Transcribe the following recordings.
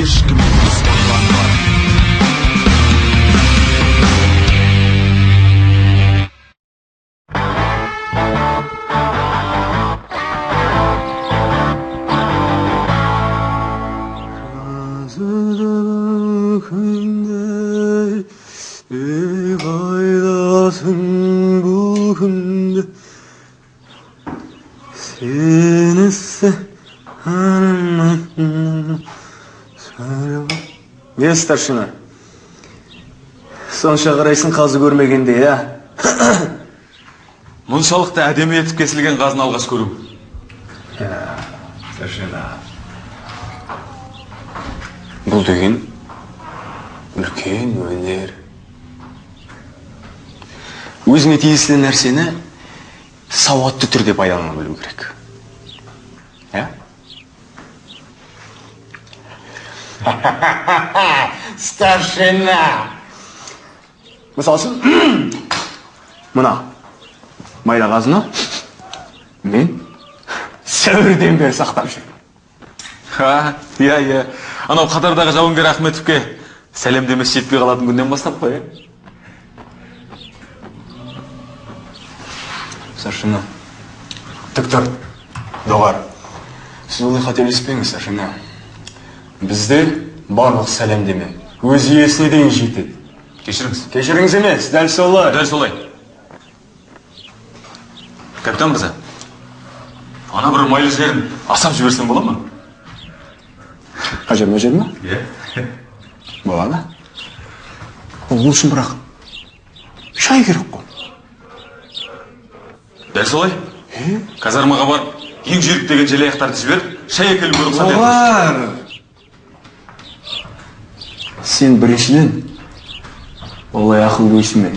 ешкім қоспанбар. Қайдасың бұл күнде сенісі не старшина? Сонша қарайсың қазы көрмегенде, я? Мұншалықты әдемі етіп кесілген қазын алғаш көрім. Старшина, бұл деген үлкен өнер. Өзіңе тиесілі нәрсені сауатты түрде пайдалана білу керек. Старшина! Мысал үшін, мұна майда қазыны мен сәуірден бері сақтап жүрмін. Иә. Анау Қатардағы жауынгер Ахметовке сәлем демес жетпей қалатын күннен бастап қой. Старшина, тік тұр, доғар. Сіз олай қателеспеңіз, старшина. Бізде барлық сәлемдеме өз иесіне дейін жетеді. Кешіріңіз. Кешіріңіз емес, дәл солай. Дәл солай. Капитан мырза, ана бір майлы жерін асап жіберсем бола ма? Қажырма жерін? Иә. Болады. Ол үшін бірақ шай керек қой. Дәл солай. Казармаға бар, ең жүйрік деген желаяқтарды жіберіп, шай әкелуге рұқсат етіңіз. Олар! Сен біріншіден олай ақылды өсіме.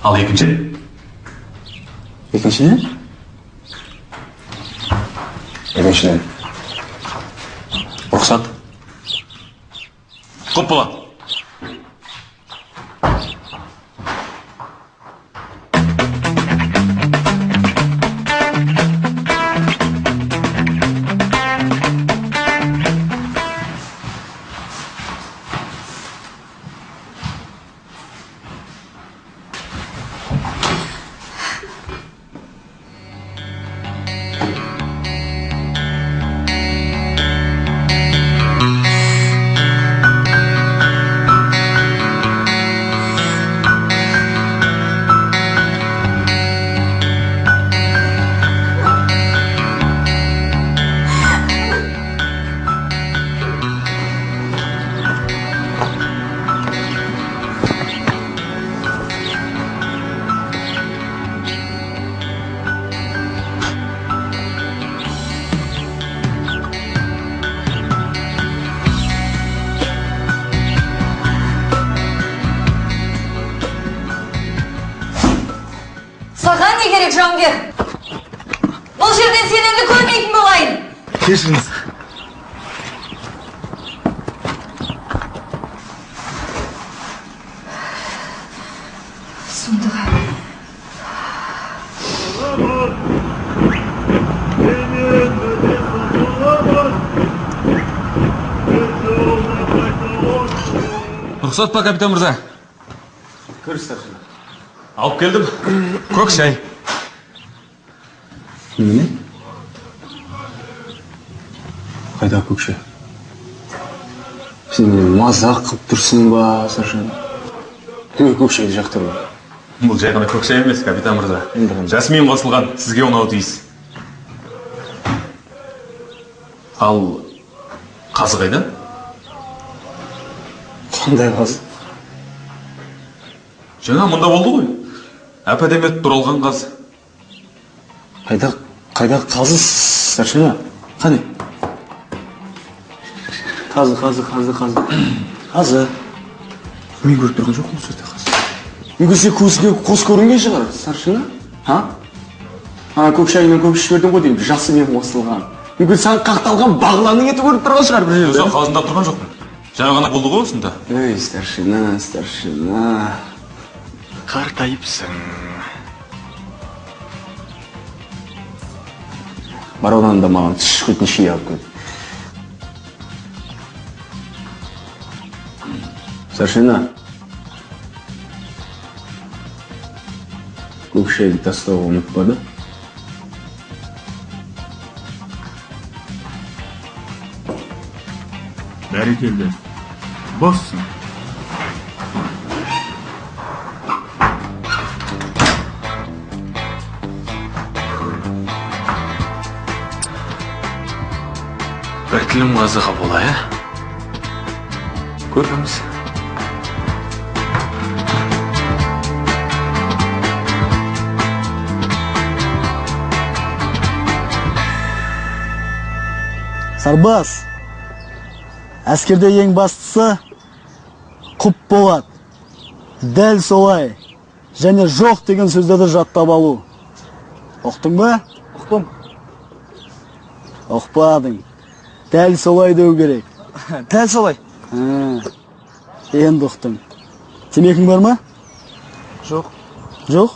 Ал екіншіден? Екіншіден? Рұқсат. Құп болады. Саған не керек, жауынгер? Бұл жерден сен енді көрмейтін болайын. Кешіріңіз. Сұмдығы. Рұқсат па, капитан мырза? Кір, старшина. Алып келдім. Көк шай. Немене? Қайда көк шай? Сен мені мазақ қылып тұрсың ба, старшина? Түге көк шайды жақтырма. Бұл жай ғана көк шай емес, капитан мырза. Жасмин қосылған, сізге ұнауы тиіс. Ал қазы қайда? Қандай қазы? Жаңа мұнда болды ғой. Әп-әдемет тұралған қаз. Қайда қазы, старшина? Қане? Қазы. Қазы. Мен көріп тұрған жоқ бұл жерде қазы. Мүмкін көзге қос көрінген шығар, старшина? Ана көк шайынан көп ішіп жібердің ғой деймін, жасы мен қосылған. Мүмкін саған қақталған бағланның еті көріп тұрған шығар бір жерде. Өзі қалжыңдап тұрған жоқпын. Жаңа ғана болды ғой осында. Ей, старшина. Қартайыпсың. Бар одан да маған түш көтін ши алып кел. Старшина. Көк шайды тастауға ұмытпа да. Бәрекелді. Боссың. Бір тілім қазыға бола, Көреміз. Сарбаз, әскерде ең бастысы құп болады. Дәл солай. Және жоқ деген сөздерді жаттап алу. Ұқтың ба? Ұқтым. Ұқпадың. Дәл солай деу керек. Дәл солай. Енді ұқтың. Темекің бар ма? Жоқ. Жоқ?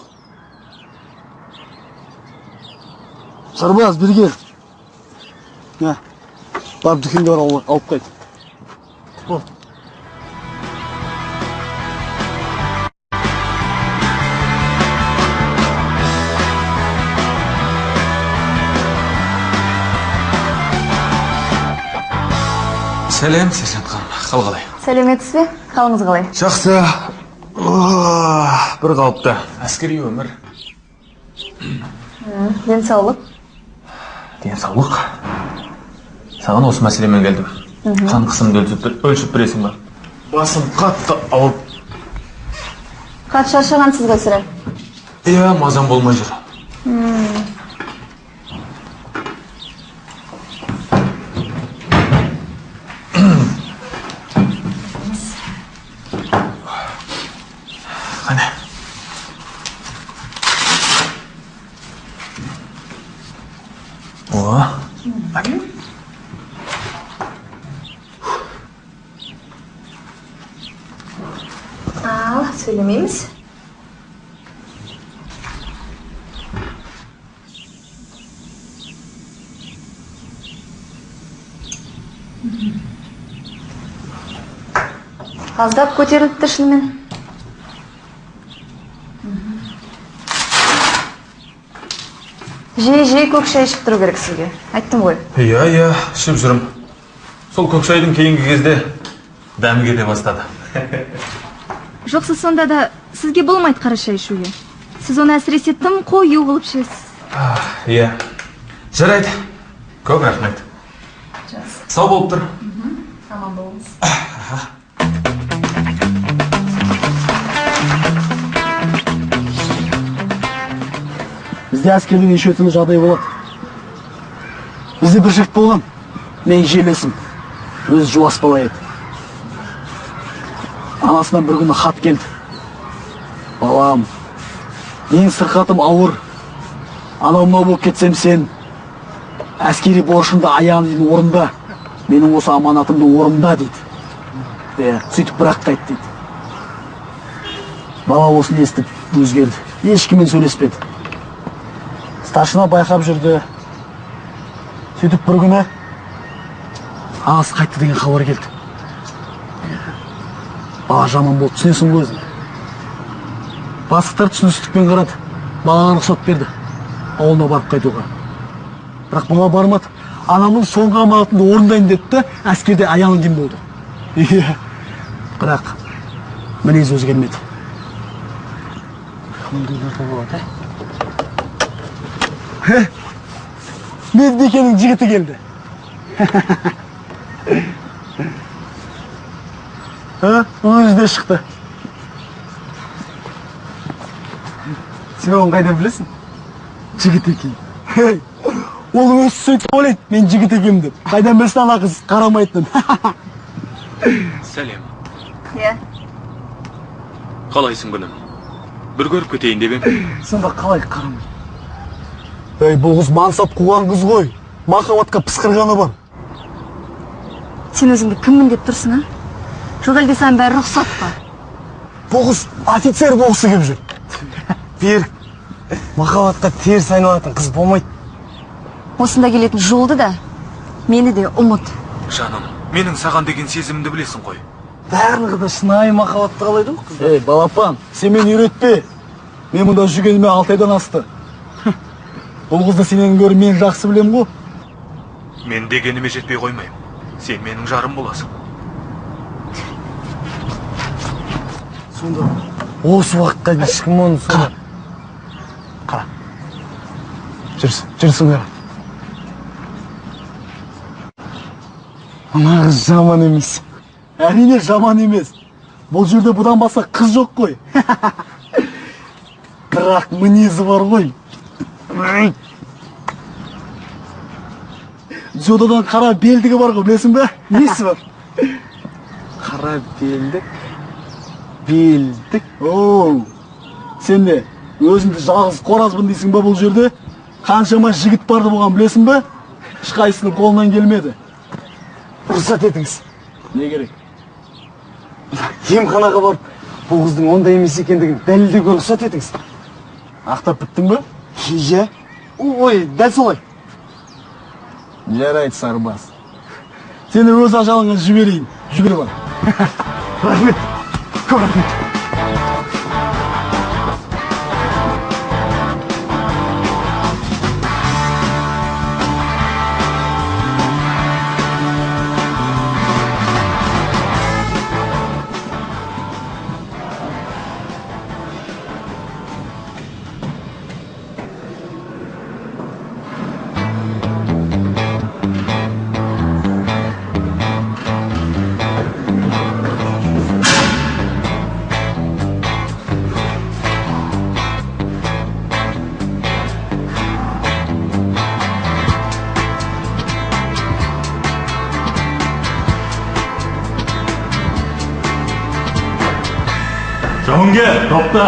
Сарбаз, бірге. Барып дүкенге алып қайт. Болды. Сәлем, сержант ханым. Қал қалай? Сәлеметсіз бе? Қалыңыз қалай? Жақсы. Бір қалыпты. Әскери өмір. Денсаулық. Денсаулық. Саған осы мәселемен келдім. Қан қысымды өлшіп біресің ба? Басым қатты ауырып. Қатты шаршағансыз ғой сірә? Иә, мазам болмай жүр. Қане. О, әке. Al, söylemeyimiz. Аздап көтеріліпті шынымен. Жей көк шай ішіп тұру керек сізге. Айттым ғой. Иә, ішіп жүрім. Сол көк шайдың кейінгі кезде дәмі кете бастады. Жоқсы сонда да сізге болмайды қара шай ішуге. Сіз оны әсіресе тым қою қылып ішесіз. Иә. Жарайды. Көп рахмет. Сау болып тұр. Аман болыңыз. Бізде әскерде неше түрлі жағдай болады. Бізде бір жігіт болған. Мен жерлесім. Өзі жуас бала еді. Анасынан бір күні хат келді. Балам, мен сырқатым ауыр. Анау-мынау болып кетсем сен әскери борышымды аяғын дейін орында. Менің осы аманатымды орында дейді. Сөйтіп бірақ қайт дейді. Бала осыны естіп өзгерді. Ешкіммен сөйлеспеді. Старшина байқап жүрді. Сөйтіп бір күні анасы қайтты деген хабар келді. Бала жаман болды, түсінесің ғой өзің. Бастықтар түсіністікпен қарады. Балаға рұқсат берді. Ауылына барып қайтуға. Бірақ бала бармады. Анамның соңғы аманатымды орындайын деді, әскерде аяғын дейін болды. Бірақ мінез өзгермеді. Медбикенің жігіті келді. Өзі де шықты. Сен оны қайдан білесің? Жігіт екен. Ол өзі сөйтіп ойлайды, мен жігіт екем деп. Қайдан білсін ана қыз қарамайтын. Сәлем. Иә. Қалайсың күнім? Бір көріп кетейін деп ем. Сонда қалай қарамайды? Бұл қыз мансап қуған қыз ғой. Махаббатқа пысқырғаны бар. Сен өзіңді кіммін деп тұрсың, а? Жоқ әлде саған бәрі рұқсат па? Бұл қыз офицер болғысы келіп жүр. Берік, махаббатқа теріс айналатын қыз болмайды. Осында келетін жолды да, мені де ұмыт. Жаным, менің саған деген сезімімді білесің ғой. барлығы да шынайы махаббатты қалайды ғой қыздар. Ей, балапан, сен мені үйретпе. Мен мұнда жүргеніме 6 айдан асты. Бұл қызды сенен гөрі мен жақсы білем ғой. Мен дегеніме жетпей қоймайым. Сен менің жарым боласың. Сонда осы уақытқа дейін ешкім оны соны. Қара. Жүрсің қара. Ана қыз жаман емес. Әрине жаман емес. Бұл жерде бұдан басқа қыз жоқ қой. Бірақ мінезі бар ғой. Дзюдодан қара белдігі бар ғой, білесің бе? Несі бар? Қара белдік. Белдік. Оу, сен не, өзіңді жалғыз қоразбын дейсің ба бұл жерде? Қаншама жігіт барды болған білесің бе? Ешқайсының қолынан келмеді. Рұқсат етіңіз. Не керек? Емханаға барып, бұл қыздың ондай емес екендігін дәлелдеуге рұқсат етіңіз. Ақтап біттің бе? Иә. Ой, дәл солай. Жарайды, сарбаз. Сені өз ажалыңа жіберейін. Жүгіріп бар. Рахмет. Көп рахмет. Жауынгер, топта!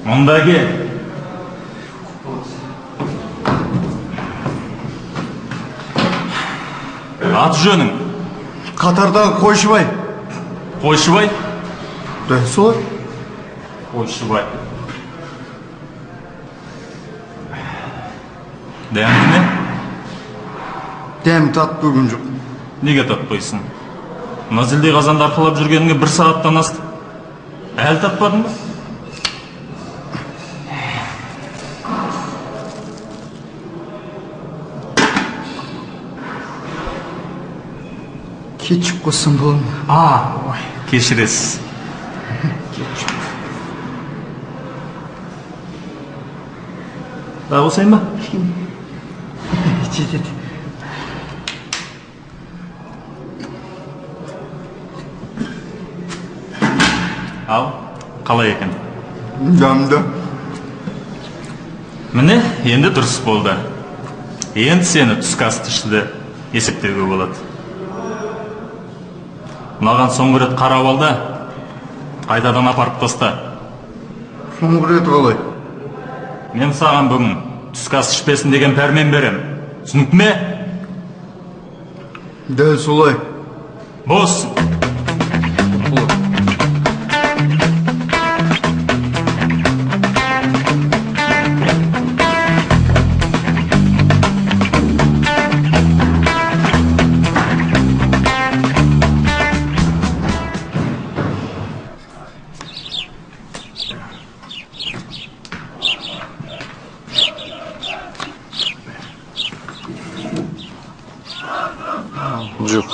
Мұнда кел. Аты жөнің? Қатардағы Қойшыбай. Қойшыбай? Дәл солай. Қойшыбай. Дәмді ме? Дәм тат бүгін жоқ. Неге татпайсың? Мына зілдей қазанды арқалап жүргеніңе 1 сағаттан асты. Әлі татпадың ба? Кетчуп қоссам болады ма? Кешіресіз. Daha қосайын ба? Жетеді. Ал, қалай екен? Дәмді. Міне, енді дұрыс болды. Енді сені түскі асты ішті есептеуге болады. Маған соңғы рет қарап алды, қайтадан апарып таста. Соңғы рет қалай? Мен саған бүгін түскі ас ішпесін деген пәрмен берем. Түсінікті ме? Дәл солай. Бос. Жоқ.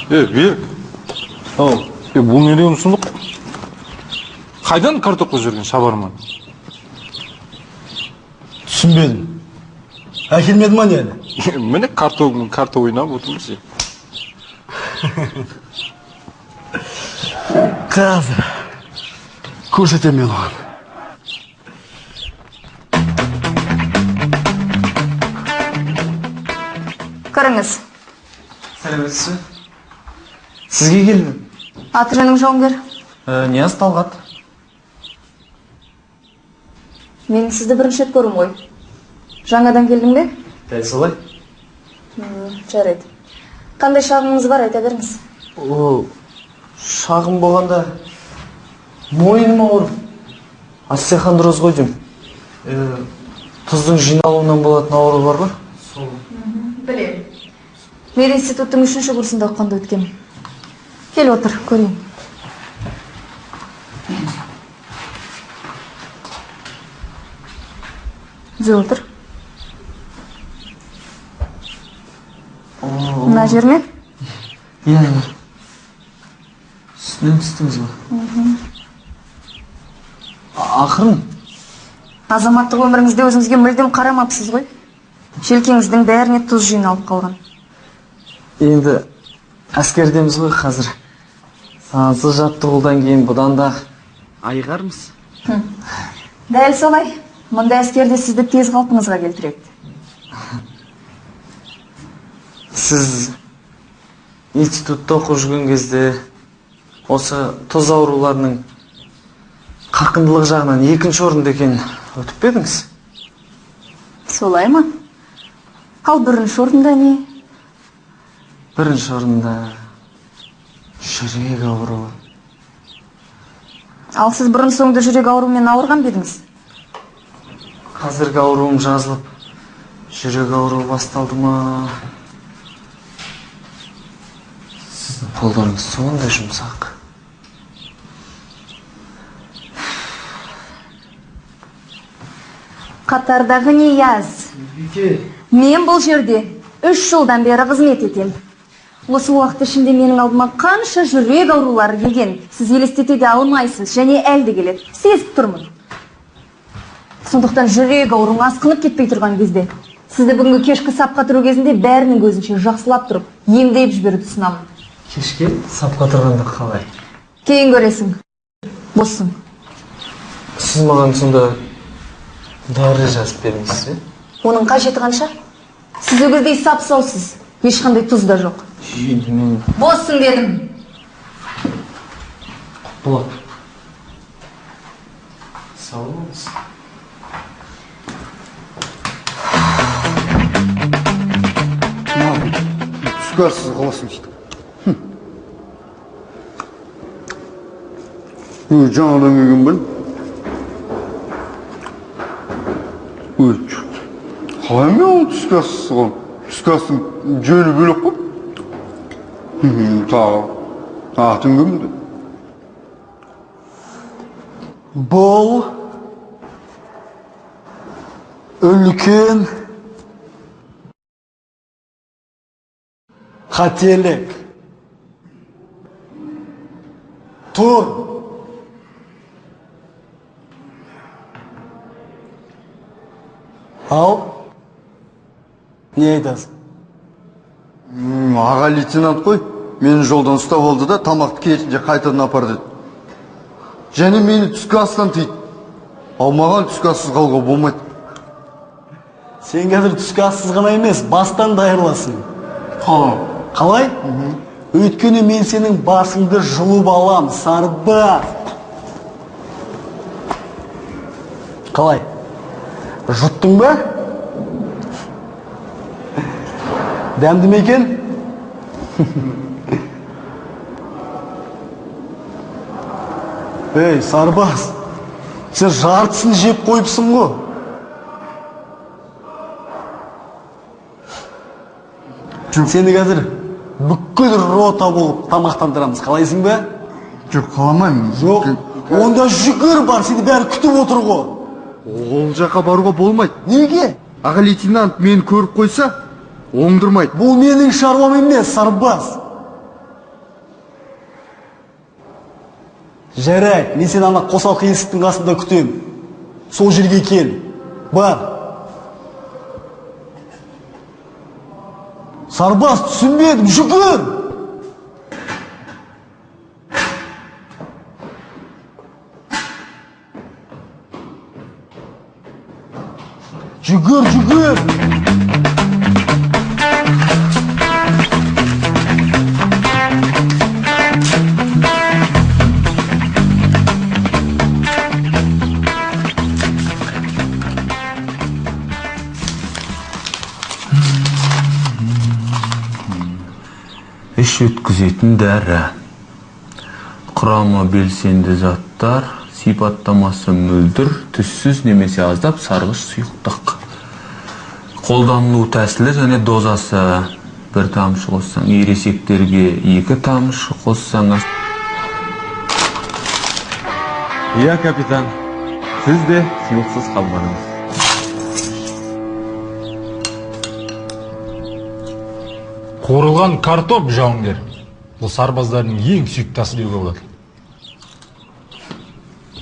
Берік. Бұл не деген сұмдық? Қайдан картопқа жүрген шабарман? Түсінбедім. Әкелмеді ма не? Міне карта ойнап отырмыз. Қазір көрсетем мен оған. Кіріңіз. Сәлеметсіз. Сізге келдім. Аты жөнің жауынгер. Нияз Талғат. Мен сізді бірінші рет көрдім ғой. Жаңадан келдің бе? Дәл солай. Жарайды. Қандай шағымыңыз бар, айта беріңіз. Шағым болғанда мойным ауырып. Остеохондроз ғой деймін. Тұздың жиналуынан болатын ауыру бар ғой? Білем. Мен институттың 3-ші курсында оққанда өткем. Кел отыр, көрейін. Жүз отыр. Мына жерме? Иә. Сізден түстіңіз ба? Ақырын. Азаматтық өміріңізде өзіңізге мүлдем қарамапсыз ғой. Желкеңіздің бәріне тұз жиналып қалған. Енді әскердеміз ғой қазір. Сансыз жаттығудан кейін бұдан да айығармыз. Дәл солай. Мұнда әскерде сізді тез қалпыңызға келтіреді. Сіз институтта оқып жүрген кезде осы тұз ауруларының қарқындылық жағынан екінші орында екенін өтіп пе едіңіз? Солай ма? Ал бірінші орында не? Бірінші орында жүрек ауруы. Ал сіз бұрын соңды жүрек ауруымен ауырған бедіңіз? Қазіргі ауруым жазылып, жүрек ауруы басталды ма? Сіздің қолдарыңыз сондай жұмсақ. Қатардағы Нияз. Мен бұл жерде 3 жылдан бері қызмет етем. Осы уақыт ішінде менің алдыма қанша жүрек аурулары келген. Сіз елестете де алмайсыз, және әлді келеді. Сезіп тұрмын. Сондықтан жүрек ауруың асқынып кетпей тұрған кезде, сізді бүгінгі кешкі сапқа тұру кезінде бәрінің көзінше жақсылап тұрып, емдеп жіберуді ұсынамын. Кешке сапқа тұрғанда қалай? Кейін көресің. Боссың. Сіз маған сонда дәрі жазып беріңіз бе? Оның қажеті қанша? Сіз өгіздей сап-саусыз. Ешқандай тұз да жоқ. Енді мен... Боссың дедім. Құтылып. Сау болыңыз. Түскі қаласың дейді. Жаңадан келген бін. Қалай мен ол түскі қалам? Түскі жөлі бөлек қой. Тағы. Атын кімді? Бұл үлкен қателік. Тұр. Ал, не айтасың? Аға лейтенант қой. Мені жолдан ұстап алды да тамақты керісінше қайтадан апар деді. Және мені түскі астан тейді. Ал маған түскі ассыз қалуға болмайды. Сен қазір түскі ассыз ғана емес, бастан дайырласың. Қалай? Өйткені мен сенің басыңды жұлып алам, сарбаз. Қалай? Жұттың ба? Дәмді ме екен? Ей, сарбаз, сен жартысын жеп қойыпсың ғой. Сені қазір бүкіл рота болып тамақтандырамыз, қалайсың ба? Жоқ, қаламаймын. Жоқ, онда жүгір бар, сені бәрі күтіп отыр ғой. Ол жаққа баруға болмайды. Неге? Аға лейтенант мені көріп қойса, оңдырмайды. Бұл менің шаруам емес, сарбаз. Жарайды, мен сені ана қосалқы есіктің қасында күтем. Сол жерге кел. Бар. Сарбаз, түсінбедім, жүгір! Жүгір, жүгір! Іш өткізетін дәрі. Құрамы белсенді заттар, сипаттамасы мөлдір, түссіз немесе аздап сарғыш сұйықтық. Қолданылу тәсілі және дозасы. bir tamшы qo'shsang, eresheklarga 2 tamшы qo'shsang. Iya kapitan, siz de suyuqsiz qalmadingiz. Қорылған картоп жауынгер. Бұл сарбаздардың ең сүйіктасы деуге болады.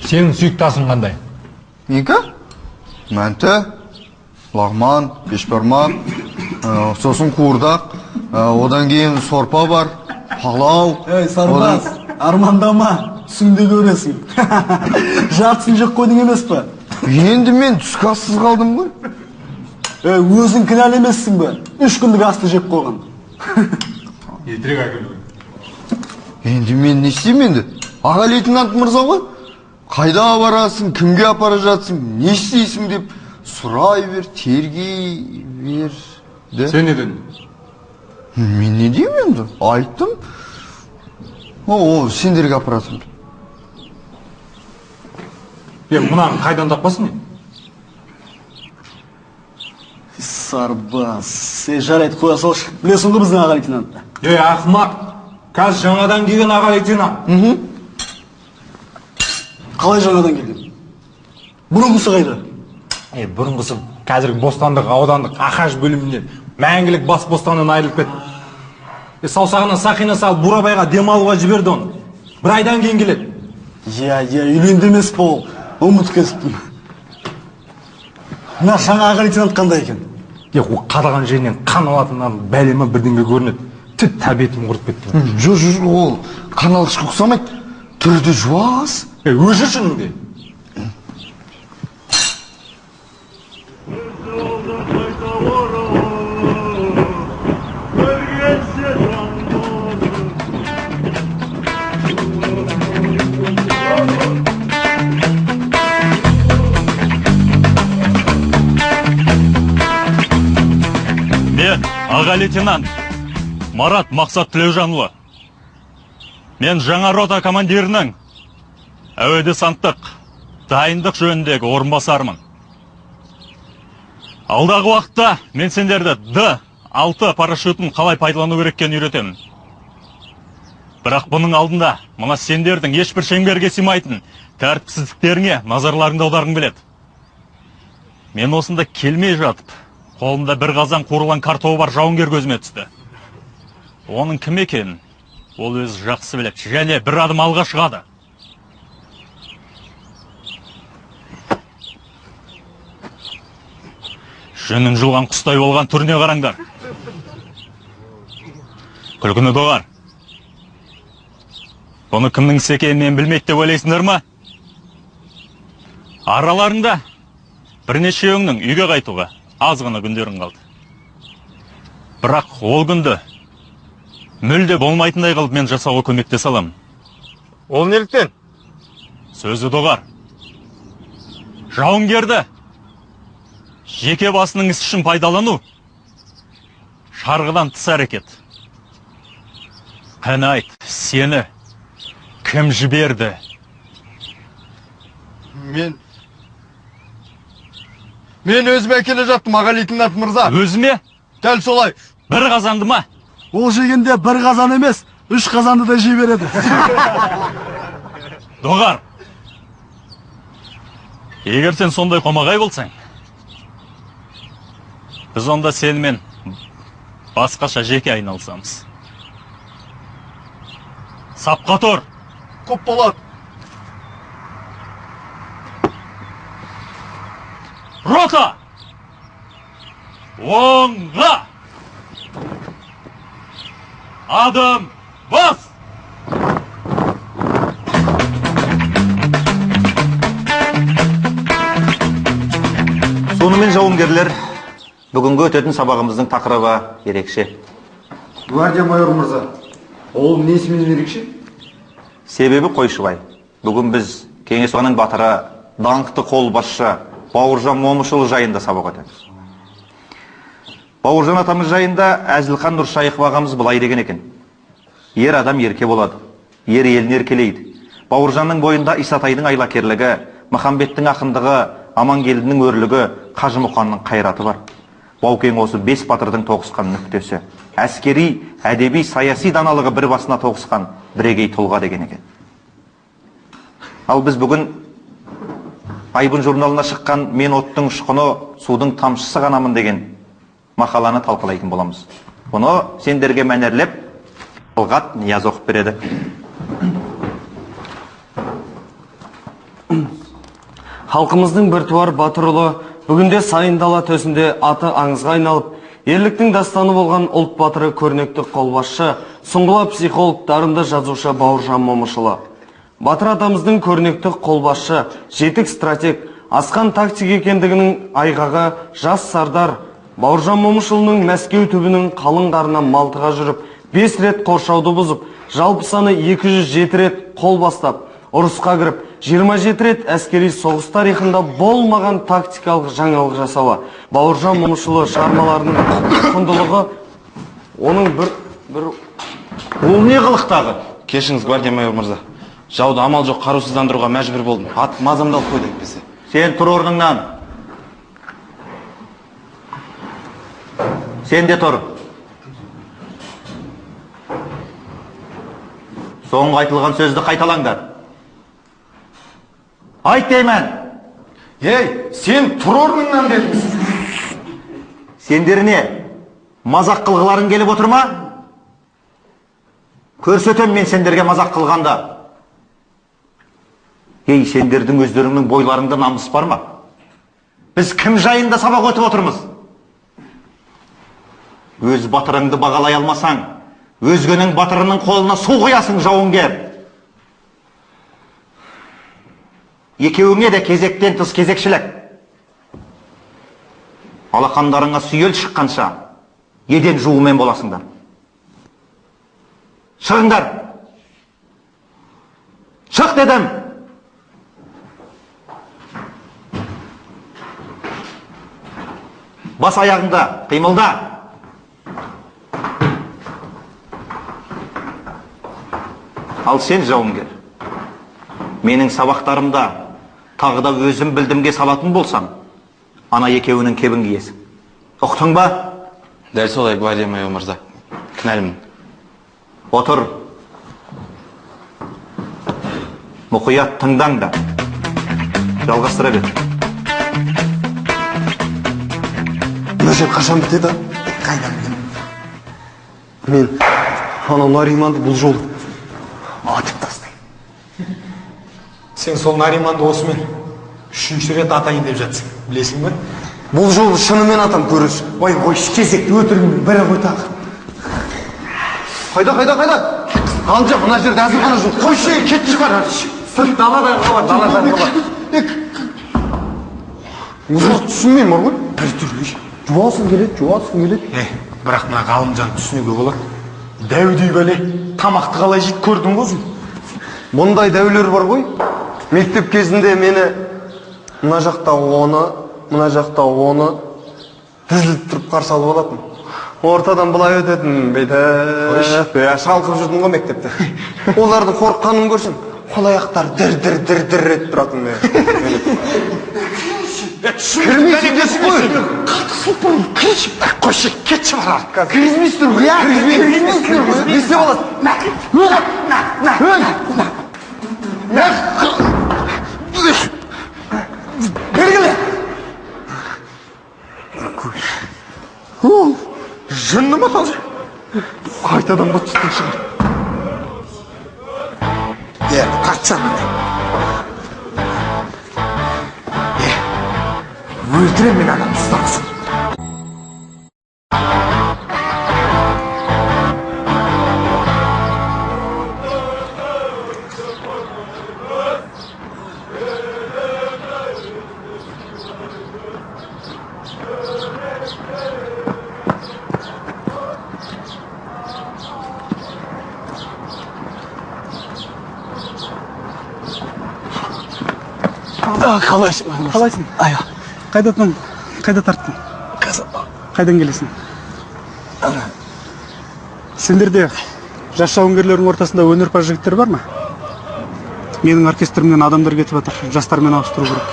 Сенің сүйіктасың қандай? Менікі? Мәнті, лағман, бешбармақ, сосын қуырдақ, одан кейін сорпа бар, палау. Ей, сарбаз, армандама, түсіңде көресің. Жартысын жек қойдың емес пе? Енді мен түскі ассыз қалдым ғой. Өзің кінәл емессің бе? 3 күндік асты жеп қойған. Етірек әкелу. Енді мен не істеймін енді? Аға лейтенант мырза ғой. Қайда барасың, кімге апара жатсың, не істейсің деп сұрай бер, тергей бер. Sen ne dedin? Мен не деймін енді? Айттым. Сендерге апаратым. Мынаны қайдан таппасың? Сарбаз, жарайды қоя салшы. Білесің ғой біздің аға лейтенантты? Ақымақ, қазір жаңадан келген аға лейтенант. Қалай жаңадан келген? Бұрынғысы қайда? Бұрынғысы қазіргі бостандық аудандық Ақаш бөлімінен мәңгілік бас бостандығынан айырылып кетті. Саусағына сақина салып Бурабайға демалуға жіберді оны. Bir aydan кейін келеді. Үйленді емес бұл. Ұмыт кесіптім. Мына жаңа аға лейтенант қандай екен? Қадаған жерінен қан алатыннан бәлемі бірдеңе көрінеді. Түт тәбетім құрып кетті. Жоқ, ол қан алғышқа ұқсамайды. Түрді жуас. Өзі шыныңде. Мен аға лейтенант Марат Мақсат Тілеужанұлы. Мен жаңа рота командирінің әуе-десанттық дайындық жөніндегі орынбасарымын. Алдағы уақытта мен сендерді Д-6 парашютін қалай пайдалану кереккен үйретемін. Бірақ бұның алдында мына сендердің ешбір шеңберге сыймайтын тәртіпсіздіктеріңе назарларыңды аударғым келеді. Мен осында келмей жатып, қолымда бір қазан қуырылған картоп бар жауынгер көзіме түсті. Оның кім екенін ол өзі жақсы біледі, және бір адым алға шығады. Жүнін жылған құстай болған түріне қараңдар. Күлкіні доғар. Бұны кімнің ісі екенін мен білмейді деп ойлайсыңдар ма? Араларында бірнешеуіңнің үйге қайтуға аз ғана күндерің қалды. Бірақ ол күнді мүлде болмайтындай қылып мен жасауға көмектесе аламын. Ол неліктен? Сөзі доғар. Жауынгерді жеке басының іс үшін пайдалану шарғыдан тыс әрекет. Қане айт, сені кім жіберді? Мен өзіме келе жаттым, аға лейтенант мырза. Өзіме? Дәл солай. Бір қазанды ма? Ол жегенде бір қазан емес, 3 қазанды да жей береді. Доғар. Егер сен сондай қомағай болсаң, біз онда сенімен басқаша жеке айналысамыз. Сапқа тұр. Көп болады. Рота! Оңға! Adım bas! Сонымен жауынгерлер, бүгінгі өтетін сабағымыздың тақырыбы ерекше. Гвардия майор мырза, ол несімен ерекше? Себебі Қойшыбай. Бүгін біз Кеңес Одағының батыры, даңқты қолбасшы Бауыржан Момышұлы жайында сабақ өтеміз. Бауыржан атамыз жайында Әзілхан Нұршайықов ағамыз былай деген екен. Ер адам ерке болады, ер елін еркелейді. Бауыржанның бойында Исатайдың айлакерлігі, Махамбеттің ақындығы, Амангелдінің өрлігі, Қажы Мұқанның қайраты бар. Баукең осы 5 батырдың тоғысқан нүктесі. Әскери, әдеби, саяси даналығы бір басына тоғысқан бірегей тұлға деген екен. Ал біз бүгін Айбын журналына шыққан «Мен оттың ұшқыны, судың тамшысы ғанамын» деген мақаланы талқылайтын боламыз. Бұны сендерге мәнерлеп Талғат Нияз оқып береді. Халқымыздың біртуар батырұлы бүгінде сайын дала төсінде аты аңызға айналып, ерліктің дастаны болған ұлт батыры көрнекті қолбасшы, сұңғыла психолог, дарынды жазушы Бауыржан Момышұлы. Батыр атамыздың көрнекті қолбасшы, жетік стратег, асқан тактик екендігінің айғағы жас сардар Бауыржан Момышұлының Мәскеу түбінің қалың қарына малтыға жүріп, 5 рет қоршауды бұзып, жалпы саны 207 рет қол бастап, ұрысқа кіріп, 27 рет әскери соғыс тарихында болмаған тактикалық жаңалық жасауы. Бауыржан Момышұлы шығармаларының құндылығы оның бір... Ол не қылықтағы? Кешіңіз, гвардия майор мырза. Жауды амал жоқ қарусыздандыруға мәжбүр болдым. Ат мазамдалып қойды әйтпесе. Сен тұр орныңнан. Сен де тұр. Соңғы айтылған сөзді қайталаңдар. Айт деймін. Ей, сен тұр орныңнан дедіңіз. Сендеріне мазақ қылғыларың келіп отырма? Көрсетем мен сендерге мазақ қылғанда. Ей, сендердің өздеріңнің бойларыңда намыс бар ма? Біз кім жайында сабақ өтіп отырмыз? Өз батырыңды бағалай алмасаң, өзгенің батырының қолына су құясың, жауынгер. Екеуіңе де кезектен тыс кезекшілік. Алақандарыңа сүйел шыққанша еден жуумен боласыңдар. Шығыңдар. Шық дедім. Бас аяғыңда, қимылда. Ал сен, жауынгер, менің сабақтарымда тағы да өзім білдімге салатын болсам, ана екеуінің кебін киесің. Ұқтың ба? Дәл солай, гвардия майор мырза. Кінәлімін. Отыр. Мұқият тыңдаң да. Жалғастыра бер. Мына жер қашан бітеді? Қайдан білемін? Мен анау Нариманды бұл жолы атып тастаймын. Сен сол Нариманды осымен 3-ші рет атайын деп жатсың, білесің бе? Бұл жолы шынымен атам көріш. Ой, кезекті өтірігінің бірі ғой тағы. Қайда? Алжа, мына жерде әзірхана жоқ. Қойшы, кетші бар. Сырт даладан қалар. Өзіңіз түсінмеймін бар ғой? Бір түрлі. Жуасың келеді. Бірақ мына ғалымжан түсінуге болады. Дәудей бәле, тамақты қалай жейді көрдің ғой өзің? Мұндай дәулер бар ғой. Мектеп кезінде мені мына жақта оны тізіліп тұрып қарсы алып алатын. Ортадан былай өтетін бейді. Шалқып жүрдім ғой мектепте. Олардың қорыққанын көрсін. Қол аяқтар дір етіп тұратын. Кірмейсің десің ғой. Қатысылпырым, кірші. Қойшы, кетші бар. Кірмейсің ғой. Кірмейсің ғой. Не істеп аласың? Белгіле. Жынды ма талжы? Қайтадан бұл түстен шығар. Қатсам. Өлтірем мен адам ұстамасын. Қалайсың? Қайда тарттың? Қайдан келесің? Сендерде жас жауынгерлердің ортасында өнерпаз жігіттер бар ма? Менің оркестрімнен адамдар кетіп жатыр, жастармен ауыстыру керек.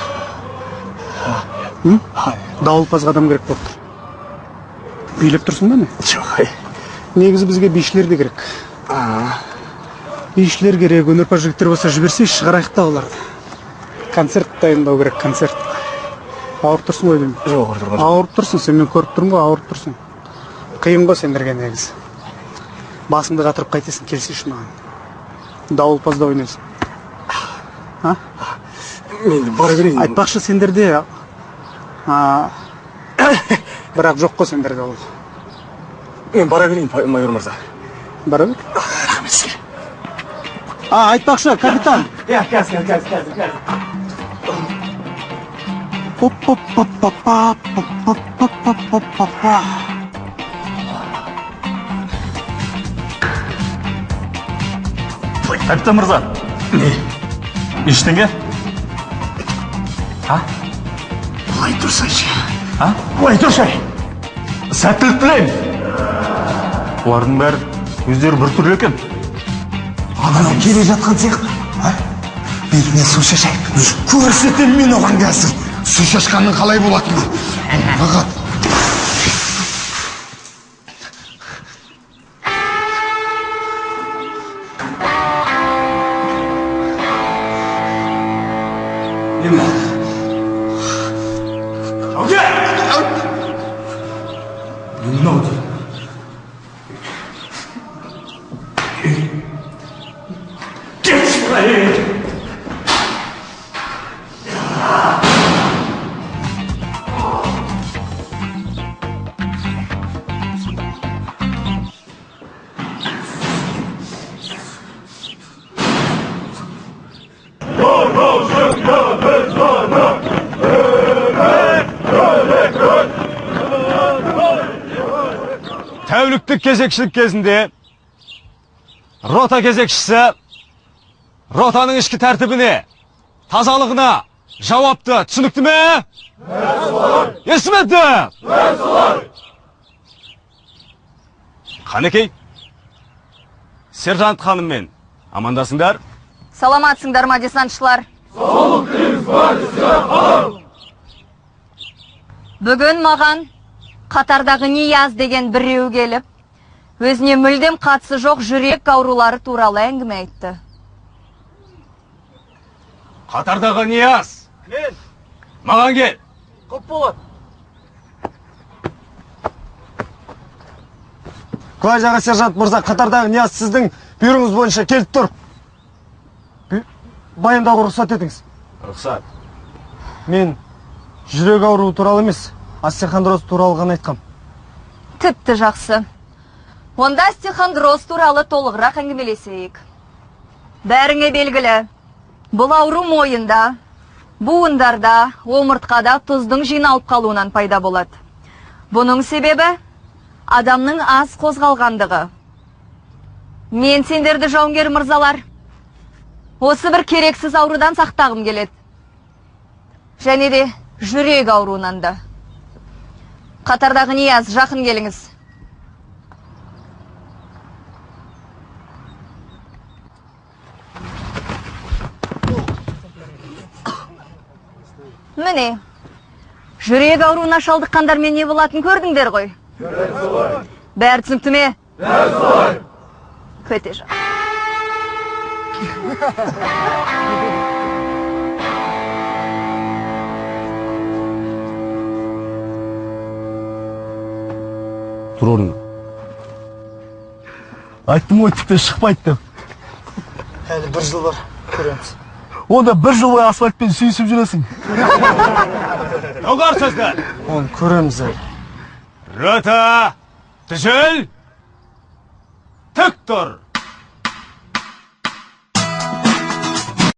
Дауылпазға адам керек болып тұр. Билеп тұрсың ба не? Жоқ. Негізі бізге бишілер де керек. Бишілер керек, өнерпаз жігіттер болса жіберсе шығарайық та оларды. Концерт дайындау керек, концерт. Ауырып тұрсың ғой деймін. Жоқ, ауырып тұрсың, сен мен көріп тұрмын ғой, ауырып тұрсың. Қиын ғой сендерге негізі. Басыңды қатырып қайтесің, келсейші маған. Дауылпазда ойнайсың. Мен бара берейін. Айтпақшы сендерде. Бірақ жоқ қой сендерде ол. Мен бара берейін, майор мырза. Бара бер. Рахмет сізге. Айтпақшы, капитан. Қазір. Капитан мырза. Не? Ештеңе? Былай тұрсайшы. Былай тұрсай. Сәттілік тілеймін. Бұлардың бәрі өздері бір түрлі екен. Анау келе жатқан сияқты. Бетіне су шашайық. Көрсетем мен оған қазір. Су шашқанның қалай болатыны. Ағат. Тәуліктік кезекшілік кезінде рота кезекшісі ротаның ішкі тәртібіне, тазалығына жауапты. Түсінікті ме? Естіметті? Қанекей, сержант ханыммен амандасыңдар. Саламатсыңдар ма, десантшылар? Бүгін маған қатардағы Нияз деген біреу келіп, өзіне мүлдем қатысы жоқ жүрек аурулары туралы әңгіме айтты. Қатардағы Нияз. Маған кел. Көп болады. Құлай жаға сержант мырза, қатардағы Нияз сіздің бұйрығыңыз бойынша келіп тұр. Баяндауға рұқсат етіңіз. Рұқсат. Мен жүрек ауруы туралы емес, остеохондроз туралы ғана айтқам. Тіпті жақсы. Онда остеохондроз туралы толығырақ әңгімелесейік. Бәріңе белгілі, бұл ауру мойында, буындарда, омыртқада тұздың жиналып қалуынан пайда болады. Бұның себебі адамның аз қозғалғандығы. Мен сендерді жауынгер мырзалар, осы бір керексіз аурудан сақтағым келеді. Және де жүрек ауруынан да. Қатардағы Нияз, жақын келіңіз. Міне, жүрек ауруына шалдыққандар мен не болатын көрдіңдер ғой? Бәрі түсінікті ме? Көте жақсы. Тұр орнына. Айттым ғой, тіпті шықпайды деп. Әлі бір жыл бар, көреміз. Онда бір жыл бойы асфальтпен сүйісіп жүресің. Доғар сөздер. Оны көреміз әлі. Рота, түзел, тік тұр.